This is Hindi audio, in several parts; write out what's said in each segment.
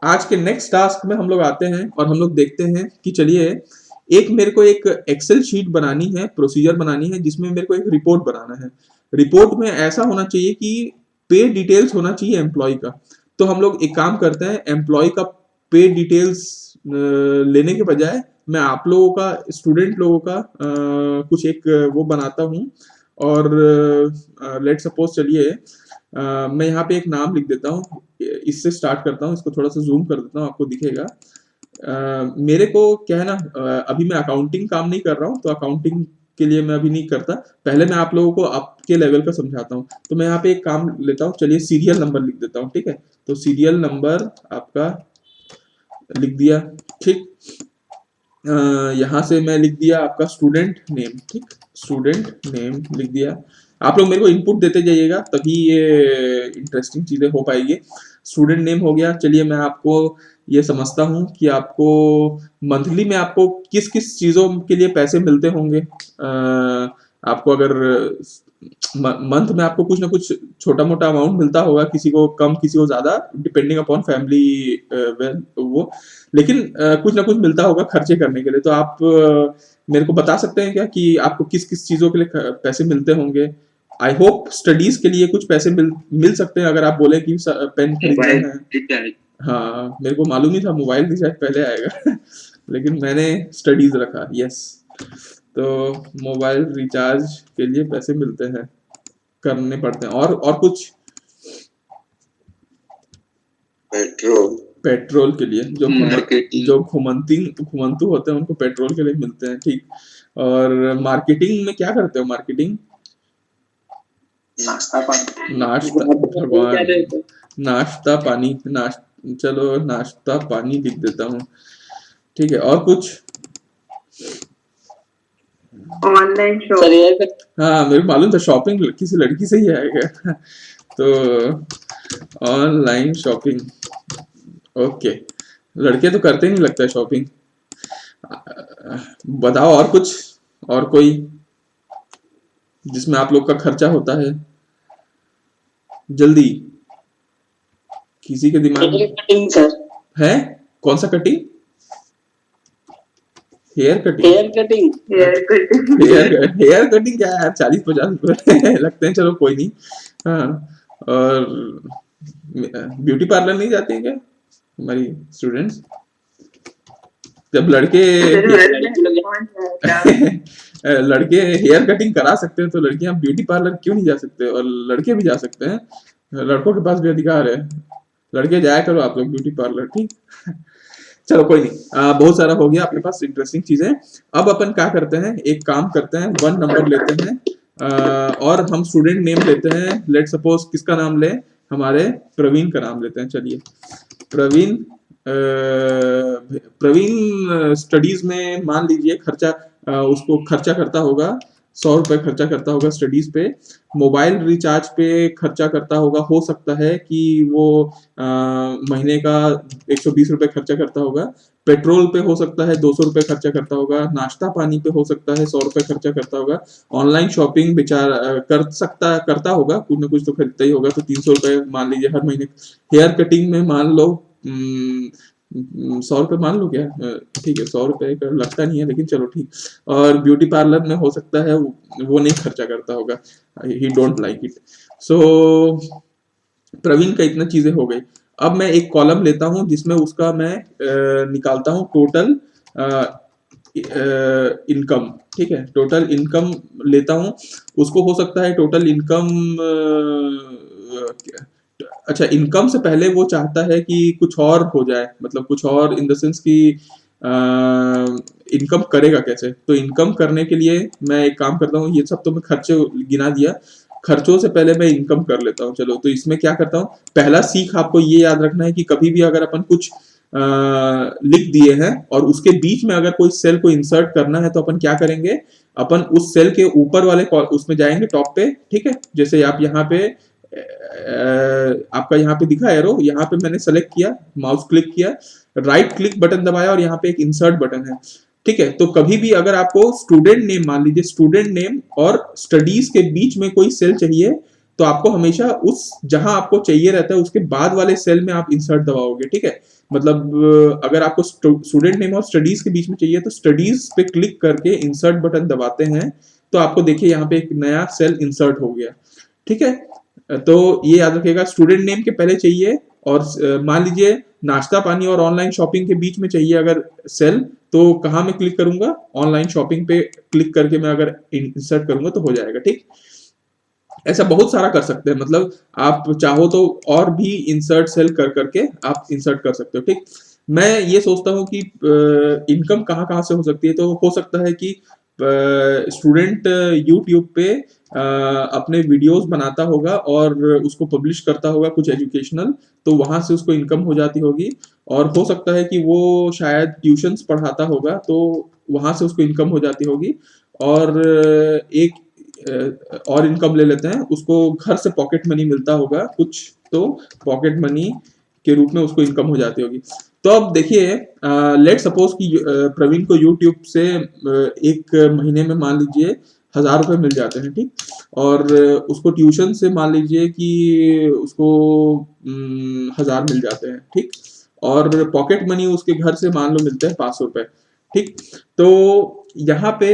आज के नेक्स्ट टास्क में हम लोग आते हैं और हम लोग देखते हैं कि चलिए एक मेरे को एक एक्सेल शीट बनानी है, प्रोसीजर बनानी है जिसमें मेरे को एक रिपोर्ट बनाना है। रिपोर्ट में ऐसा होना चाहिए कि पे डिटेल्स होना चाहिए एम्प्लॉय का। तो हम लोग एक काम करते हैं, एम्प्लॉय का पे डिटेल्स लेने के बजाय मैं आप लोगों का, स्टूडेंट लोगों का कुछ एक वो बनाता हूँ। और लेट सपोज चलिए मैं यहाँ पे एक नाम लिख देता हूँ, इससे स्टार्ट करता हूँ, इसको थोड़ा सा जूम कर देता हूँ, आपको दिखेगा। मेरे को क्या है ना, अभी मैं अकाउंटिंग काम नहीं कर रहा हूँ, तो अकाउंटिंग के लिए मैं अभी नहीं करता। पहले मैं आप लोगों को आपके लेवल का समझाता हूँ। तो मैं यहाँ पे एक काम लेता हूँ, चलिए सीरियल नंबर लिख देता हूँ, ठीक है। तो सीरियल नंबर आपका लिख दिया, ठीक। यहाँ से मैं लिख दिया आपका स्टूडेंट नेम, ठीक। स्टूडेंट नेम लिख दिया। आप लोग मेरे को इनपुट देते जाइएगा, तभी ये इंटरेस्टिंग चीजें हो पाएगी। स्टूडेंट नेम हो गया। चलिए मैं आपको ये समझता हूँ कि आपको मंथली में आपको किस किस चीजों के लिए पैसे मिलते होंगे। आपको अगर मंथ में आपको कुछ ना कुछ छोटा मोटा अमाउंट मिलता होगा, किसी को कम किसी को ज्यादा, डिपेंडिंग अपॉन फैमिली वेल वो, लेकिन कुछ ना कुछ मिलता होगा खर्चे करने के लिए। तो आप मेरे को बता सकते हैं क्या कि आपको किस किस चीजों के लिए पैसे मिलते होंगे। आई होप स्टडीज के लिए कुछ पैसे मिल सकते हैं, अगर आप बोले कि पेन खरीदना है। हाँ, मेरे को मालूम नहीं था मोबाइल रिचार्ज पहले आएगा लेकिन मैंने स्टडीज रखा, यस। तो मोबाइल रिचार्ज के लिए पैसे मिलते हैं, करने पड़ते हैं। और कुछ पेट्रोल के लिए, जो घुमंतु होते हैं उनको पेट्रोल के लिए मिलते हैं, ठीक। और मार्केटिंग में क्या करते हो, मार्केटिंग? नाश्ता पानी। भगवान, नाश्ता पानी, चलो नाश्ता पानी लिख देता हूँ, ठीक है। और कुछ? Online shopping. हाँ, मेरे को मालूम था शॉपिंग किसी लड़की से ही आएगा तो ऑनलाइन शॉपिंग, ओके। लड़के तो करते नहीं लगता है शॉपिंग। बताओ और कुछ, और कोई जिसमें आप लोग का खर्चा होता है, जल्दी। किसी के दिमाग में कटिंग सर है? कौन सा cutting? Hair cutting. Hair cutting क्या है, 40-50 रुपए लगते हैं, चलो कोई नहीं। हाँ, और ब्यूटी पार्लर नहीं जाती है क्या हमारी स्टूडेंट्स? जब लड़के लड़के हेयर कटिंग करा सकते हैं तो लड़कियां ब्यूटी पार्लर क्यों नहीं जा सकते, और लड़के भी जा सकते हैं। लड़कों के पास भी अधिकार है। लड़के जाया करो आप लोग ब्यूटी पार्लर, ठीक। चलो कोई नहीं, बहुत सारा हो गया अपने पास इंटरेस्टिंग चीजें। अब अपन क्या करते हैं, एक काम करते हैं, 1 नंबर लेते हैं। और हम स्टूडेंट नेम लेते हैं, लेट सपोज किसका नाम ले, हमारे प्रवीण का नाम लेते हैं। चलिए प्रवीण, प्रवीण स्टडीज में मान लीजिए खर्चा, उसको खर्चा करता होगा 100 रुपए, खर्चा करता होगा स्टडीज पे। मोबाइल रिचार्ज पे खर्चा करता होगा, हो सकता है कि वो महीने का 120 रुपए खर्चा करता होगा। पेट्रोल पे हो सकता है 200 रुपए खर्चा करता होगा। नाश्ता पानी पे हो सकता है 100 रुपए खर्चा करता होगा। ऑनलाइन शॉपिंग बेचारा करता होगा, कुछ ना कुछ तो खरीदता ही होगा, तो 300 रुपए मान लीजिए हर महीने। हेयर कटिंग में मान लो 100 रुपए मान लो, क्या ठीक है, 100 रुपए का लगता नहीं है, लेकिन चलो ठीक। और ब्यूटी पार्लर में हो सकता है वो नहीं खर्चा करता होगा, ही डोंट लाइक इट। सो प्रवीण का इतना चीजें हो गई। अब मैं एक कॉलम लेता हूं जिसमें उसका मैं निकालता हूं टोटल इनकम, ठीक है। टोटल इनकम लेता हूं, उसको हो सकता है टोटल इनकम, अच्छा इनकम से पहले वो चाहता है कि कुछ और हो जाए, मतलब कुछ और इन द सेंस कि इनकम करेगा कैसे। तो इनकम करने के लिए मैं एक काम करता हूँ, ये सब तो मैं खर्चे गिना दिया, खर्चों से पहले मैं इनकम कर लेता हूँ। चलो तो इसमें क्या करता हूँ, पहला सीख आपको ये याद रखना है कि कभी भी अगर अपन कुछ लिख दिए हैं और उसके बीच में अगर कोई सेल को इंसर्ट करना है, तो अपन क्या करेंगे, अपन उस सेल के ऊपर वाले उसमें जाएंगे टॉप पे, ठीक है। जैसे आप यहाँ पे आपका यहाँ पे दिखा एरो, यहाँ पे मैंने सेलेक्ट किया, माउस क्लिक किया, राइट क्लिक बटन दबाया और यहाँ पे एक इंसर्ट बटन है, ठीक है। तो कभी भी अगर आपको स्टूडेंट नेम, मान लीजिए स्टूडेंट नेम और स्टडीज के बीच में कोई सेल चाहिए, तो आपको हमेशा उस जहां आपको चाहिए रहता है उसके बाद वाले सेल में आप इंसर्ट दबाओगे, ठीक है। मतलब अगर आपको स्टूडेंट नेम और स्टडीज के बीच में चाहिए तो स्टडीज पे क्लिक करके इंसर्ट बटन दबाते हैं, तो आपको देखिए यहाँ पे एक नया सेल इंसर्ट हो गया, ठीक है। तो ये याद रखिएगा, स्टूडेंट नेम के पहले चाहिए, और मान लीजिए नाश्ता पानी और ऑनलाइन शॉपिंग के बीच में चाहिए अगर सेल, तो कहाँ मैं क्लिक करूंगा, ऑनलाइन शॉपिंग पे क्लिक करके मैं अगर इंसर्ट करूंगा तो हो जाएगा, ठीक। ऐसा बहुत सारा कर सकते हैं, मतलब आप चाहो तो और भी इंसर्ट सेल कर करके आप इंसर्ट कर सकते हो, ठीक। मैं ये सोचता हूँ कि इनकम कहाँ कहाँ से हो सकती है, तो हो सकता है कि स्टूडेंट यूट्यूब पे अपने वीडियोस बनाता होगा और उसको पब्लिश करता होगा कुछ एजुकेशनल, तो वहां से उसको इनकम हो जाती होगी। और हो सकता है कि वो शायद ट्यूशंस पढ़ाता होगा, तो वहां से उसको इनकम हो जाती होगी। और एक और इनकम ले लेते हैं, उसको घर से पॉकेट मनी मिलता होगा कुछ, तो पॉकेट मनी के रूप में उसको इनकम हो जाती होगी। तो अब देखिए, लेट सपोज कि प्रवीण को यूट्यूब से एक महीने में मान लीजिए 1000 रुपए मिल जाते हैं, ठीक। और उसको ट्यूशन से मान लीजिए कि उसको 1000 मिल जाते हैं, ठीक। और पॉकेट मनी उसके घर से मान लो मिलते हैं 500 रुपए, ठीक। तो यहाँ पे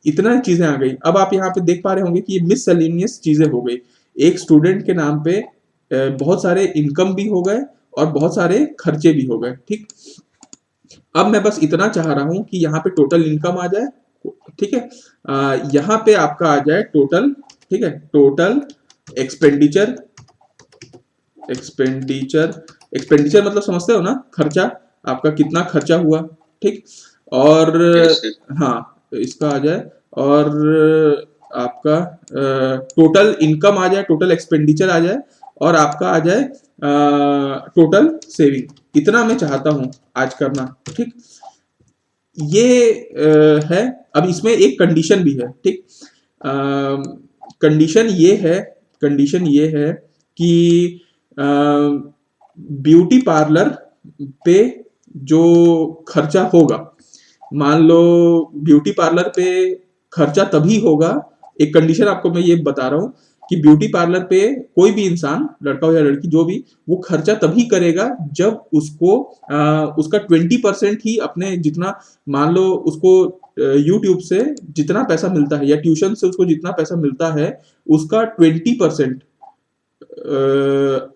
इतना चीजें आ गई। अब आप यहाँ पे देख पा रहे होंगे कि ये मिससेलेनियस चीजें हो गई। एक स्टूडेंट के नाम पे बहुत सारे इनकम भी हो गए और बहुत सारे खर्चे भी हो गए, ठीक। अब मैं बस इतना चाह रहा हूं कि यहाँ पे टोटल इनकम आ जाए, ठीक है। यहाँ पे आपका आ जाए टोटल, ठीक है, टोटल एक्सपेंडिचर। एक्सपेंडिचर एक्सपेंडिचर मतलब समझते हो ना, खर्चा, आपका कितना खर्चा हुआ, ठीक। और हाँ, इसका आ जाए, और आपका टोटल इनकम आ जाए, टोटल एक्सपेंडिचर आ जाए, और आपका आ जाए टोटल सेविंग। इतना मैं चाहता हूं आज करना, ठीक। ये है। अब इसमें एक कंडीशन भी है, ठीक। कंडीशन ये है, कंडीशन ये है कि ब्यूटी पार्लर पे जो खर्चा होगा, मान लो ब्यूटी पार्लर पे खर्चा तभी होगा, एक कंडीशन आपको मैं ये बता रहा हूं कि ब्यूटी पार्लर पे कोई भी इंसान, लड़का हो या लड़की जो भी, वो खर्चा तभी करेगा जब उसको उसका 20% ही अपने जितना, मान लो उसको यूट्यूब से जितना पैसा मिलता है या ट्यूशन से उसको जितना पैसा मिलता है, उसका 20%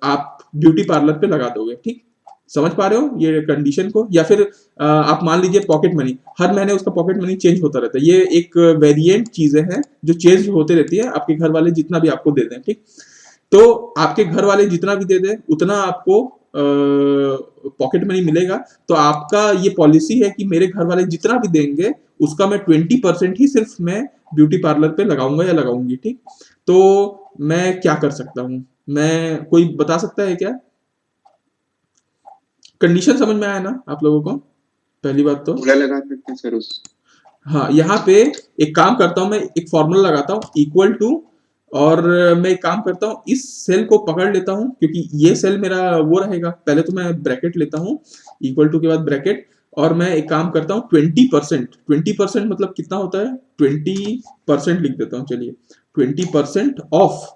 आप ब्यूटी पार्लर पे लगा दोगे, ठीक। समझ पा रहे हो ये कंडीशन को। या फिर आप मान लीजिए पॉकेट मनी, हर महीने उसका पॉकेट मनी चेंज होता रहता है, ये एक वेरिएंट चीजें हैं जो चेंज होते रहती है, आपके घर वाले जितना भी आपको दे दें, ठीक। तो आपके घर वाले जितना भी दे दें उतना आपको पॉकेट मनी मिलेगा। तो आपका ये पॉलिसी है कि मेरे घर वाले जितना भी देंगे उसका मैं 20% ही सिर्फ मैं ब्यूटी पार्लर पे लगाऊंगा या लगाऊंगी, ठीक। तो मैं क्या कर सकता हूं, मैं, कोई बता सकता है क्या? कंडीशन समझ में आया ना आप लोगों को? पहली बात तो पूरा लगा सकते हैं सर उस। हाँ, यहाँ पे एक काम करता हूं, मैं एक फॉर्मूला लगाता हूं इक्वल टू, और मैं एक काम करता हूं, इस सेल को पकड़ लेता हूं क्योंकि ये सेल मेरा वो रहेगा। पहले तो मैं ब्रैकेट लेता हूं, इक्वल टू के बाद ब्रैकेट, और मैं एक काम करता हूं 20%। 20% मतलब कितना होता है, 20% लिख देता हूं, चलिए 20% ऑफ,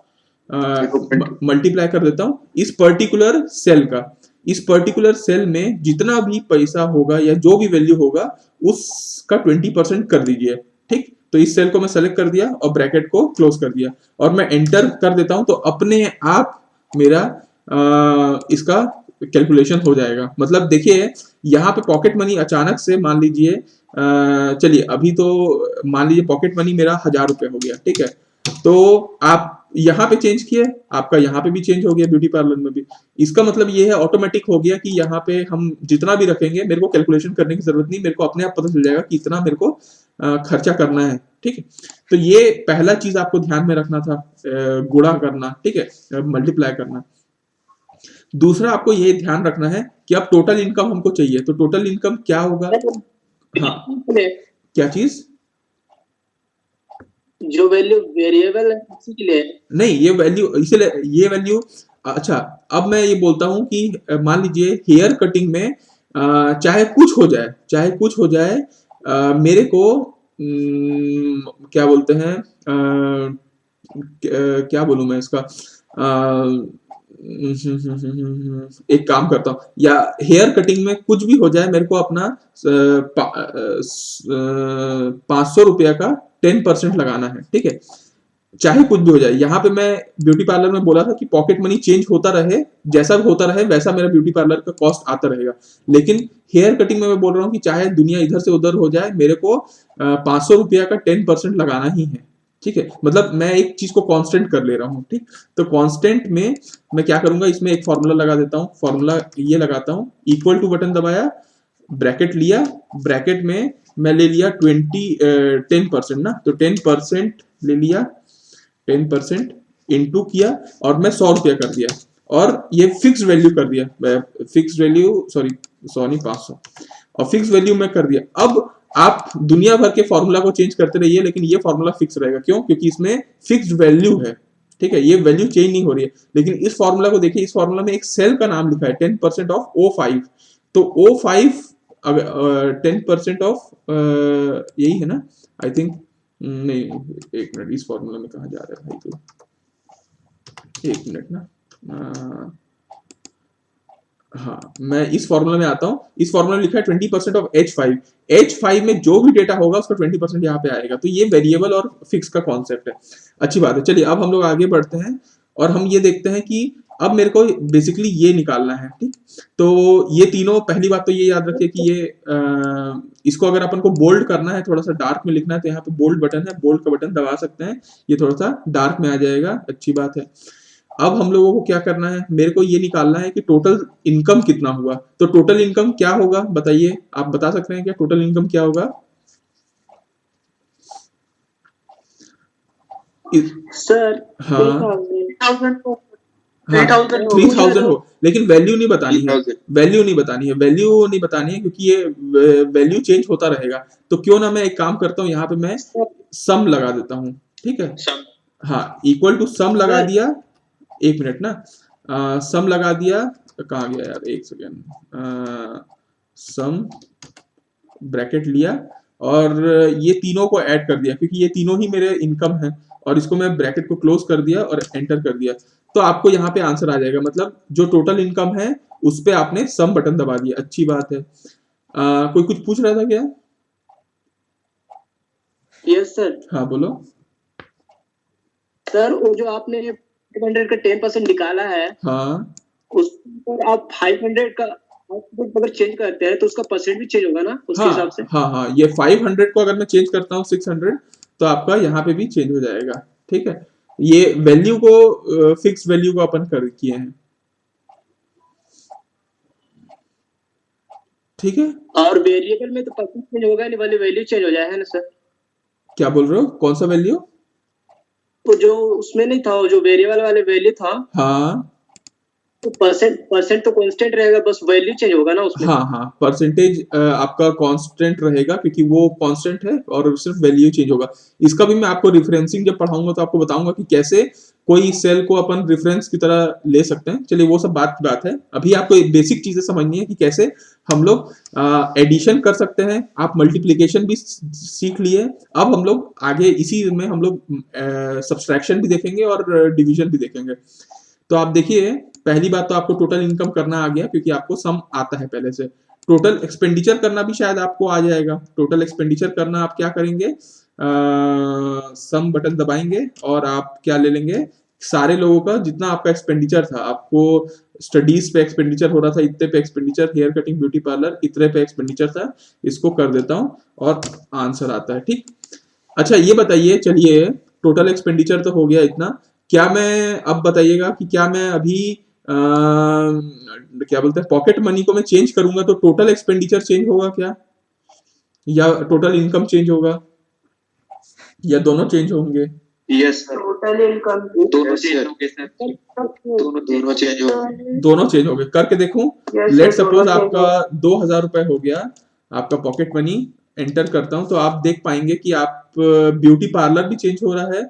मल्टीप्लाई कर देता हूं इस पर्टिकुलर सेल का। इस पर्टिकुलर सेल में जितना भी पैसा होगा या जो भी वैल्यू होगा उसका 20% कर दीजिए, ठीक। तो इस सेल को मैं सेलेक्ट कर दिया और ब्रैकेट को क्लोज कर दिया, और मैं एंटर कर देता हूं, तो अपने आप मेरा इसका कैलकुलेशन हो जाएगा। मतलब देखिए यहाँ पे पॉकेट मनी अचानक से मान लीजिए, चलिए अभी तो मान लीजिए पॉकेट मनी मेरा 1000 रुपए हो गया, ठीक है। तो आप यहाँ पे चेंज किए, आपका यहाँ पे भी चेंज हो गया, ब्यूटी पार्लर में भी। इसका मतलब ये है ऑटोमेटिक हो गया कि यहाँ पे हम जितना भी रखेंगे मेरे को कैलकुलेशन करने की जरूरत नहीं, मेरे को अपने आप पता चल जाएगा कि इतना मेरे को खर्चा करना है, ठीक है। तो ये पहला चीज आपको ध्यान में रखना था, गुणा करना, ठीक है, मल्टीप्लाई करना। दूसरा आपको ये ध्यान रखना है कि अब टोटल इनकम हमको चाहिए, तो टोटल इनकम क्या होगा? हाँ, क्या चीज? जो वैल्यू वेरिएबल है उसी के लिए। नहीं, ये वैल्यू इसलिए, ये वैल्यू, अच्छा, अब मैं ये बोलता हूं कि मान लीजिए हेयर कटिंग में चाहे कुछ हो जाए, चाहे कुछ हो जाए, मेरे को क्या बोलते हैं, क्या बोलूं मैं इसका, एक काम करता हूँ, या हेयर कटिंग में कुछ भी हो जाए, मेरे को अपना 500 रुपया का 10% लगाना है, ठीक है, चाहे कुछ भी हो जाए। यहाँ पे मैं ब्यूटी पार्लर में बोला था कि पॉकेट मनी चेंज होता रहे, जैसा भी होता रहे वैसा मेरा ब्यूटी पार्लर का कॉस्ट आता रहेगा। लेकिन हेयर कटिंग में मैं बोल रहा हूँ कि चाहे दुनिया इधर से उधर हो जाए, मेरे को 500 रुपया का 10% लगाना ही है, ठीक है। मतलब मैं एक चीज को कांस्टेंट कर ले रहा हूँ, ठीक। तो कांस्टेंट में मैं क्या करूंगा, इसमें एक फॉर्मूला लगा देता हूँ। फॉर्मूला ये लगाता हूँ, इक्वल टू बटन दबाया, ब्रैकेट लिया, ब्रैकेट में मैं ले लिया 10% ना, तो 10% ले लिया, 10% इंटू किया, और मैं 100 रुपया कर दिया, और ये फिक्स वैल्यू कर दिया, फिक्स वैल्यू, सॉरी 500, और फिक्स वैल्यू में कर दिया। अब आप दुनिया भर के फॉर्मूला को चेंज करते रहिए, लेकिन ये फॉर्मूला फिक्स रहेगा। क्यों? क्योंकि इसमें फिक्स्ड वैल्यू है, ठीक है, ये वैल्यू चेंज नहीं हो रही है। लेकिन इस फॉर्मूला को देखिए, इस फॉर्मूला में एक सेल का नाम लिखा है 10% ऑफ O5, तो O5 अगर 10% ऑफ यही है ना, आई थिंक, नहीं, एक मिनट, इस फॉर्मूला में कहा जा रहा है भाई, तो एक मिनट ना, हाँ, मैं इस फॉर्मूला में आता हूँ। इस फॉर्मूला में लिखा है 20% ऑफ H5, H5 में जो भी डेटा होगा उसका 20% यहाँ पे आएगा। तो ये वेरिएबल और फिक्स का कॉन्सेप्ट है। अच्छी बात है, चलिए अब हम लोग आगे बढ़ते हैं, और हम ये देखते हैं कि अब मेरे को बेसिकली ये निकालना है, ठीक। तो ये तीनों, पहली बात तो ये याद रखिए कि ये इसको अगर अपन को बोल्ड करना है, थोड़ा सा डार्क में लिखना है, तो यहाँ पे बोल्ड बटन है, बोल्ड का बटन दबा सकते हैं, ये थोड़ा सा डार्क में आ जाएगा, अच्छी बात है। अब हम लोगों को क्या करना है, मेरे को ये निकालना है कि टोटल इनकम कितना हुआ। तो टोटल इनकम क्या होगा, बताइए, आप बता सकते हैं क्या टोटल इनकम क्या होगा? सर हाँ 3000 हाँ 3000 हो हो, लेकिन वैल्यू नहीं बतानी है, 3000 वैल्यू नहीं बतानी है, वैल्यू नहीं बतानी है, क्योंकि ये वैल्यू चेंज होता रहेगा। तो क्यों ना मैं एक काम करता हूँ, यहाँ पे मैं सम लगा देता हूँ, ठीक है। हाँ, इक्वल टू सम लगा दिया, एक मिनट ना, सम लगा दिया, कहाँ गया यार, एक सेकेंड, सम ब्रैकेट लिया, और ये तीनों को ऐड कर दिया, क्योंकि ये तीनों ही मेरे इनकम है, और इसको मैं ब्रैकेट को क्लोज कर दिया और एंटर कर दिया। तो आपको यहाँ पे आंसर आ जाएगा, मतलब जो टोटल इनकम है उस पे आपने सम बटन दबा दिया, अच्छी बात है। कोई कुछ पूछ रहा था क्या? Yes sir. हाँ बोलो। सर वो जो आपने 500 का 10% निकाला है, हाँ उस पर आप 500 का अगर चेंज करते हैं तो उसका परसेंट भी चेंज होगा ना उसके हाँ हिसाब से? हाँ, ये 500 को अगर मैं चेंज करता हूँ 600, तो आपका यहाँ पे भी चेंज हो जाएगा, ठीक है। ये वैल्यू को, फिक्स वैल्यू को अपन कर किए हैं, ठीक है। और वेरिएबल में तो परसेंट चेंज होगा नहीं, वाली वैल्यू चेंज हो जाए, है ना सर? क्या बोल रहे हो, कौन सा वैल्यू? तो जो उसमें नहीं था, वो जो वेरिएबल वाले वैल्यू था, हाँ तो परसेंट तो कांस्टेंट रहेगा, बस वैल्यू चेंज होगा ना उसमें? हाँ हाँ, परसेंटेज आपका कांस्टेंट रहेगा, क्योंकि वो कांस्टेंट है, और सिर्फ वैल्यू चेंज होगा। इसका भी मैं आपको रिफरेंसिंग जब पढ़ाऊंगा तो आपको बताऊंगा कि कैसे कोई सेल को अपन रेफरेंस की तरह ले सकते हैं। चलिए वो सब बात है, अभी आपको बेसिक चीजें समझनी है कि कैसे हम लोग एडिशन कर सकते हैं। आप मल्टीप्लिकेशन भी सीख लिए, अब हम लोग आगे इसी में हम लोग सब्सट्रैक्शन भी देखेंगे और डिवीजन भी देखेंगे। तो आप देखिए, पहली बात तो आपको टोटल इनकम करना आ गया, क्योंकि आपको सम आता है पहले से। टोटल एक्सपेंडिचर करना भी शायद आपको आ जाएगा। टोटल एक्सपेंडिचर करना आप क्या करेंगे, सम बटन दबाएंगे, और आप क्या ले लेंगे, सारे लोगों का जितना आपका एक्सपेंडिचर था, आपको स्टडीज पे एक्सपेंडिचर हो रहा था इतने पे expenditure, hair cutting beauty parlour इतने पे एक्सपेंडिचर था, इसको कर देता हूँ और आंसर आता है, ठीक। अच्छा ये बताइए, चलिए टोटल एक्सपेंडिचर तो हो गया इतना, क्या मैं, अब बताइएगा कि क्या मैं अभी क्या बोलते हैं, पॉकेट मनी को मैं चेंज करूंगा तो टोटल एक्सपेंडिचर चेंज होगा क्या, या टोटल इनकम चेंज होगा, या दोनों चेंज होंगे? यस सर, टोटल इनकम दोनों चेंज होंगे सर, दोनों चेंज होंगे, दोनों चेंज हो गए, करके देखूं। लेट सपोज आपका 2000 रुपए हो गया आपका पॉकेट मनी, एंटर करता हूं तो आप देख पाएंगे कि आप ब्यूटी पार्लर भी चेंज हो रहा है,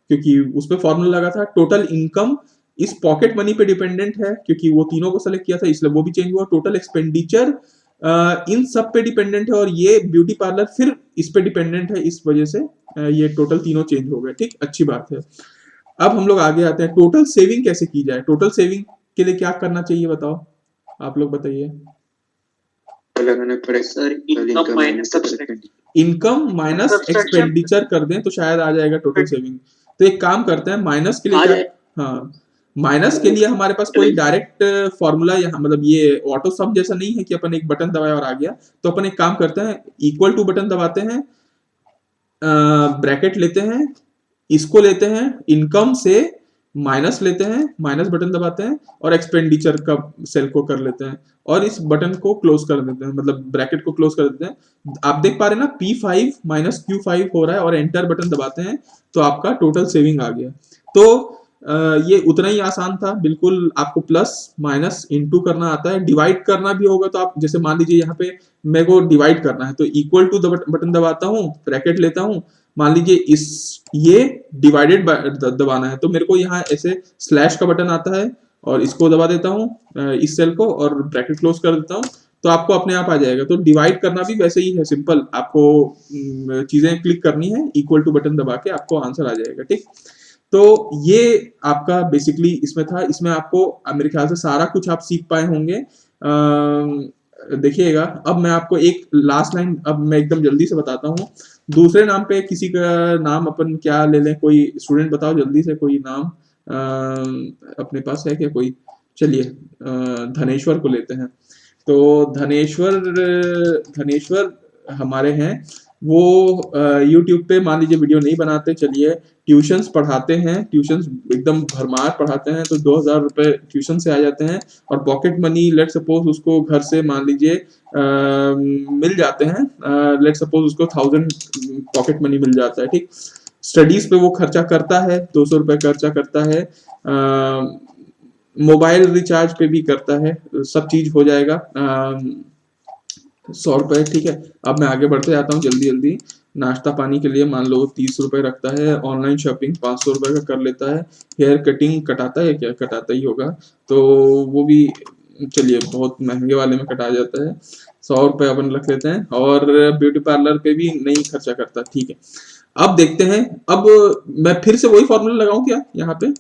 क्योंकि उस पर फॉर्मूला लगा था। टोटल इनकम इस पॉकेट मनी पे डिपेंडेंट है, क्योंकि वो तीनों को सेलेक्ट किया था, इसलिए वो भी चेंज हुआ। टोटल एक्सपेंडिचर इन सब पे डिपेंडेंट है, और ये ब्यूटी पार्लर फिर इस पे डिपेंडेंट है, इस वजह से ये टोटल तीनों चेंज हो गए, ठीक, अच्छी बात है। अब हम लोग आगे आते हैं, टोटल सेविंग कैसे की जाए। टोटल सेविंग के लिए क्या करना चाहिए बताओ, आप लोग बताइए। लगाना पड़ेगा sir income minus income minus expenditure कर दें तो शायद आ जाएगा टोटल सेविंग। तो एक काम करते हैं, माइनस के लिए आ क्या, जाए। हाँ माइनस के लिए हमारे पास कोई डायरेक्ट फॉर्मूला यहाँ, मतलब ये ऑटो सम जैसा नहीं है कि अपन एक बटन दबाया और आ गया। तो अपन एक काम करते हैं, इक्वल टू बटन दबाते हैं, ब्रैकेट लेते हैं, इसको लेते हैं इनकम से माइनस लेते हैं, माइनस बटन दबाते हैं और एक्सपेंडिचर का सेल को कर लेते हैं और इस बटन को क्लोज कर देते हैं, मतलब ब्रैकेट को क्लोज कर देते हैं। आप देख पा रहे हैं ना, P5 माइनस Q5 हो रहा है और एंटर बटन दबाते हैं तो आपका टोटल सेविंग आ गया। तो ये उतना ही आसान था बिल्कुल। आपको प्लस माइनस इनटू करना आता है, डिवाइड करना भी होगा तो आप जैसे मान लीजिए यहाँ पे मेरे को डिवाइड करना है तो इक्वल टू बटन दबाता हूँ, ब्रैकेट लेता हूँ, मान लीजिए इस ये डिवाइडेड दबाना है तो मेरे को यहाँ ऐसे स्लैश का बटन आता है और इसको दबा देता हूँ इस सेल को और ब्रैकेट क्लोज कर देता हूँ तो आपको अपने आप आ जाएगा। तो डिवाइड करना भी वैसे ही है, सिंपल, आपको चीजें क्लिक करनी है, इक्वल टू बटन दबा के आपको आंसर आ जाएगा। ठीक, तो ये आपका बेसिकली इसमें था। इसमें आपको मेरे ख्याल से सारा कुछ आप सीख पाए होंगे। देखिएगा, अब मैं आपको एक लास्ट लाइन अब मैं एकदम जल्दी से बताता हूँ। दूसरे नाम पे किसी का नाम अपन क्या ले लें, कोई स्टूडेंट बताओ जल्दी से कोई नाम अपने पास है क्या कोई। चलिए धनेश्वर को लेते हैं। तो धनेश्वर हमारे हैं, वो यूट्यूब पे मान लीजिए वीडियो नहीं बनाते, चलिए ट्यूशंस पढ़ाते हैं, ट्यूशंस एकदम भरमार पढ़ाते हैं तो 2000 रुपए ट्यूशन से आ जाते हैं और पॉकेट मनी लेट सपोज उसको घर से मान लीजिए मिल जाते हैं, लेट सपोज उसको 1000 पॉकेट मनी मिल जाता है। ठीक, स्टडीज पे वो खर्चा करता है, 200 रुपए खर्चा करता है, मोबाइल रिचार्ज पे भी करता है, सब चीज हो जाएगा 100 रुपए। ठीक है, अब मैं आगे बढ़ते जाता हूँ जल्दी जल्दी। नाश्ता पानी के लिए मान लो 30 रुपए रखता है, ऑनलाइन शॉपिंग 500 रुपए का कर लेता है, हेयर कटिंग कटाता है क्या, कटाता ही होगा तो वो भी चलिए बहुत महंगे वाले में कटा जाता है, 100 रुपए अपन रख लेते हैं, और ब्यूटी पार्लर पे भी नहीं खर्चा करता। ठीक है, अब देखते हैं, अब मैं फिर से वही फॉर्मूला लगाऊं क्या यहाँ पे,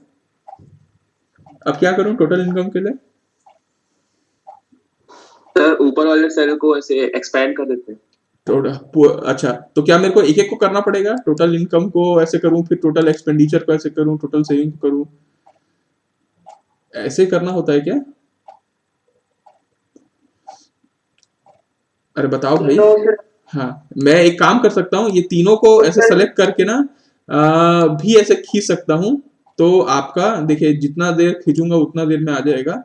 अब क्या करूं टोटल इनकम के लिए। सर ऊपर वाले सेल को ऐसे एक्सपैंड कर देते हैं। अच्छा, तो क्या मेरे को एक एक को करना पड़ेगा, टोटल इनकम को ऐसे करूं, फिर टोटल एक्सपेंडिचर को ऐसे करूं, टोटल सेविंग को करूं, ऐसे करना होता है क्या? अरे बताओ भाई। हाँ, मैं एक काम कर सकता हूँ, ये तीनों को ऐसे सेलेक्ट करके ना भी ऐसे खींच सकता हूँ तो आपका देखिए जितना देर खींचूंगा उतना देर में आ जाएगा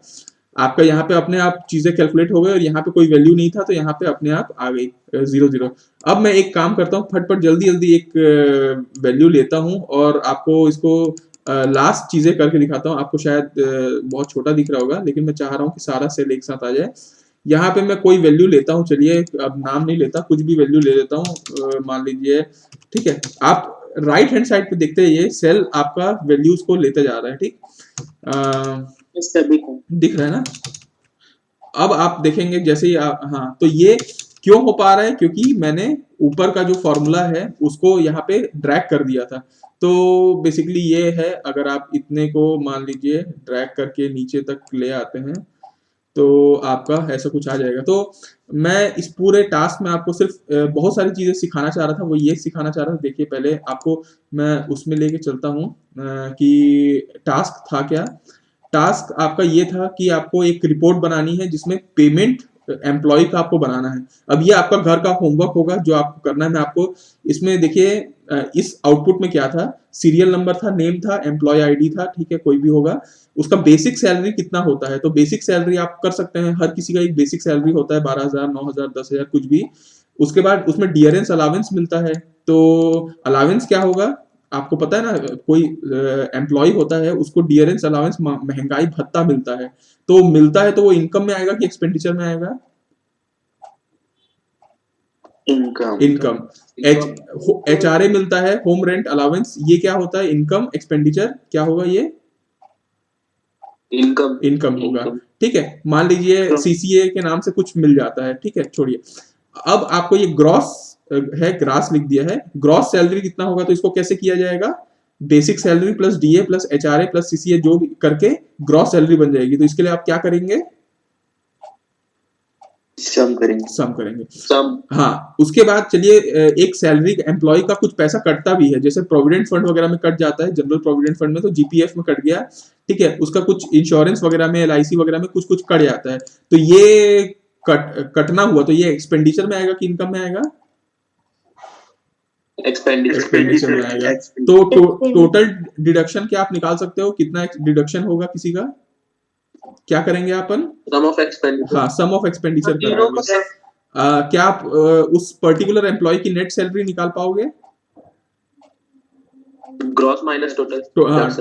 आपका। यहाँ पे अपने आप चीजें कैलकुलेट हो गई और यहाँ पे कोई वैल्यू नहीं था तो यहाँ पे अपने आप आ गई 0 0। अब मैं एक काम करता हूँ, फटफट जल्दी जल्दी एक वैल्यू लेता हूँ और आपको इसको लास्ट चीजें करके दिखाता हूँ। आपको शायद बहुत छोटा दिख रहा होगा लेकिन मैं चाह रहा हूँ कि सारा सेल एक साथ आ जाए। यहाँ पे मैं कोई वैल्यू लेता हूँ, चलिए अब नाम नहीं लेता, कुछ भी वैल्यू ले लेता हूँ, मान लीजिए। ठीक है, आप राइट हैंड साइड पे देखते हैं ये सेल आपका वैल्यूज को लेते जा रहा है। ठीक, दिख रहा है ना। अब आप देखेंगे जैसे ही हाँ, तो ये क्यों हो पा रहा है, क्योंकि मैंने ऊपर का जो फॉर्मूला है उसको यहाँ पे ड्रैग कर दिया था। तो बेसिकली ये है, अगर आप इतने को मान लीजिए ड्रैग करके नीचे तक ले आते हैं तो आपका ऐसा कुछ आ जाएगा। तो मैं इस पूरे टास्क में आपको सिर्फ बहुत सारी चीजें सिखाना चाह रहा था, वो ये सिखाना चाह रहा था। देखिए पहले आपको मैं उसमें लेके चलता हूँ कि टास्क था क्या। टास्क आपका ये था कि आपको एक रिपोर्ट बनानी है जिसमें पेमेंट एम्प्लॉय का आपको बनाना है। अब ये आपका घर का होमवर्क होगा जो आपको करना है। मैं आपको इसमें देखिए इस आउटपुट में क्या था, सीरियल नंबर था, नेम था, एम्प्लॉय आईडी था, ठीक है कोई भी होगा, उसका बेसिक सैलरी कितना होता है। तो बेसिक सैलरी आप कर सकते हैं, हर किसी का एक बेसिक सैलरी होता है, 12,000 9,000 10,000 कुछ भी। उसके बाद उसमें डियरेंस अलावेंस मिलता है। तो अलावेंस क्या होगा आपको पता है ना, कोई एम्प्लॉय होता है उसको डियरेंस अलावेंस महंगाई भत्ता मिलता है। तो मिलता है तो वो इनकम में आएगा कि एक्सपेंडिचर में आएगा? इनकम। HRA मिलता है, होम रेंट अलावेंस, ये क्या होता है, इनकम। एक्सपेंडिचर क्या होगा, ये इनकम होगा। ठीक है, मान लीजिए CCA के नाम से कुछ मिल जाता है, ठीक है छोड़िए। अब आपको ये ग्रॉस है, ग्रास लिख दिया है, ग्रॉस सैलरी कितना होगा तो इसको कैसे किया जाएगा, basic salary plus DA plus HRA plus CCA जो भी करके ग्रॉस सैलरी बन जाएगी। तो इसके लिए आप क्या करेंगे? सम करेंगे। सम करेंगे। सम हाँ, उसके बाद चलिए एक सैलरी एम्प्लॉय का कुछ पैसा कटता भी है, जैसे प्रोविडेंट फंड वगैरह में कट जाता है, जनरल प्रोविडेंट फंड में तो जीपीएफ में कट गया, ठीक है, उसका कुछ इंश्योरेंस वगैरह में एलआईसी वगैरह में कुछ कुछ कट जाता है। तो ये कटना हुआ तो ये एक्सपेंडिचर में आएगा कि इनकम में आएगा? एक्सपेंडिचर में आएगा। तो टोटल डिडक्शन क्या आप निकाल सकते हो? कितना डिडक्शन होगा किसी का? क्या करेंगे अपन? सम ऑफ एक्सपेंडिचर। हाँ, सम ऑफ एक्सपेंडिचर कराएंगे। क्या आप उस पर्टिकुलर एम्प्लॉय की नेट सैलरी निकाल पाओगे? Gross minus total.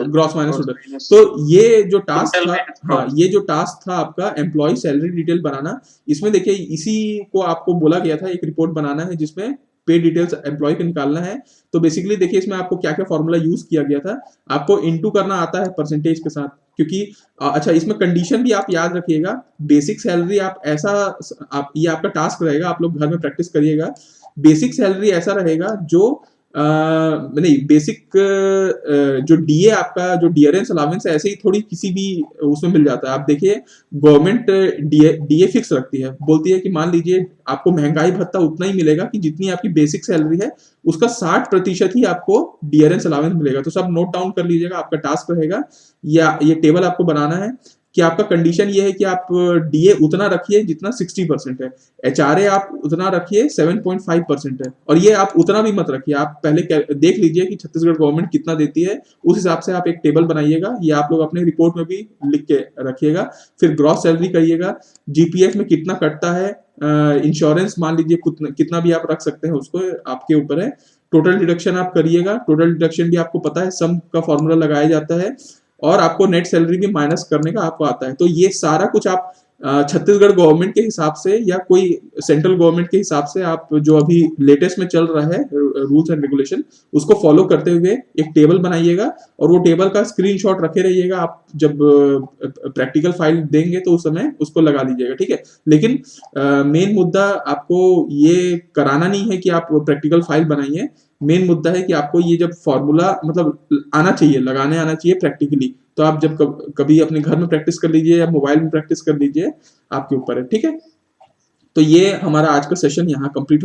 Gross minus total. तो ये जो टास्क था, हाँ, ये जो टास्क था आपका एम्प्लॉय सैलरी डिटेल बनाना, इसमें देखिए इसी को आपको बोला गया था एक रिपोर्ट बनाना है जिसमें पे डिटेल्स एम्प्लॉय को निकालना है। तो बेसिकली देखिए इसमें आपको क्या क्या फॉर्मूला यूज किया गया था। आपको इनटू करना आता है परसेंटेज के साथ, क्योंकि अच्छा इसमें कंडीशन भी आप याद रखिएगा। बेसिक सैलरी आप ऐसा, आप ये आपका टास्क रहेगा, आप लोग घर में प्रैक्टिस करिएगा। बेसिक सैलरी ऐसा रहेगा जो नहीं, बेसिक जो डीए आपका जो डियरेंस अलाउंस है ऐसे ही थोड़ी किसी भी उसमें मिल जाता है। आप देखिए गवर्नमेंट डीए फिक्स रखती है, बोलती है कि मान लीजिए आपको महंगाई भत्ता उतना ही मिलेगा कि जितनी आपकी बेसिक सैलरी है उसका 60% ही आपको डियरेंस अलाउंस मिलेगा। तो सब नोट डाउन कर लीजिएगा, आपका टास्क रहेगा या ये टेबल आपको बनाना है कि आपका कंडीशन ये है कि आप डीए उतना रखिए जितना 60% है, एचआरए आप उतना रखिए 7.5% है, और ये आप उतना भी मत रखिए, आप पहले देख लीजिए कि छत्तीसगढ़ गवर्नमेंट कितना देती है, उस हिसाब से आप एक टेबल बनाइएगा। ये आप लोग अपने रिपोर्ट में भी लिख के रखिएगा। फिर ग्रॉस सैलरी करिएगा, जीपीएफ में कितना कटता है, इंश्योरेंस मान लीजिए कितना भी आप रख सकते हैं, उसको आपके ऊपर है। टोटल डिडक्शन आप करिएगा, टोटल डिडक्शन भी आपको पता है, सम का फॉर्मूला लगाया जाता है, और आपको नेट सैलरी भी माइनस करने का आपको आता है। तो ये सारा कुछ आप छत्तीसगढ़ गवर्नमेंट के हिसाब से या कोई सेंट्रल गवर्नमेंट के हिसाब से आप जो अभी लेटेस्ट में चल रहा है रूल्स एंड रेगुलेशन, उसको फॉलो करते हुए एक टेबल बनाइएगा, और वो टेबल का स्क्रीनशॉट रखे रहिएगा। आप जब प्रैक्टिकल फाइल देंगे तो उस समय उसको लगा लीजिएगा, ठीक है। लेकिन मेन मुद्दा आपको ये कराना नहीं है कि आप प्रैक्टिकल फाइल बनाइए, मेन मुद्दा है कि आपको ये जब फॉर्मूला मतलब आना चाहिए, लगाने आना चाहिए प्रैक्टिकली। तो आप जब कभी अपने घर में प्रैक्टिस कर लीजिए या मोबाइल में प्रैक्टिस कर लीजिए, आपके ऊपर है, ठीक है। तो ये हमारा आज का सेशन यहाँ कंप्लीट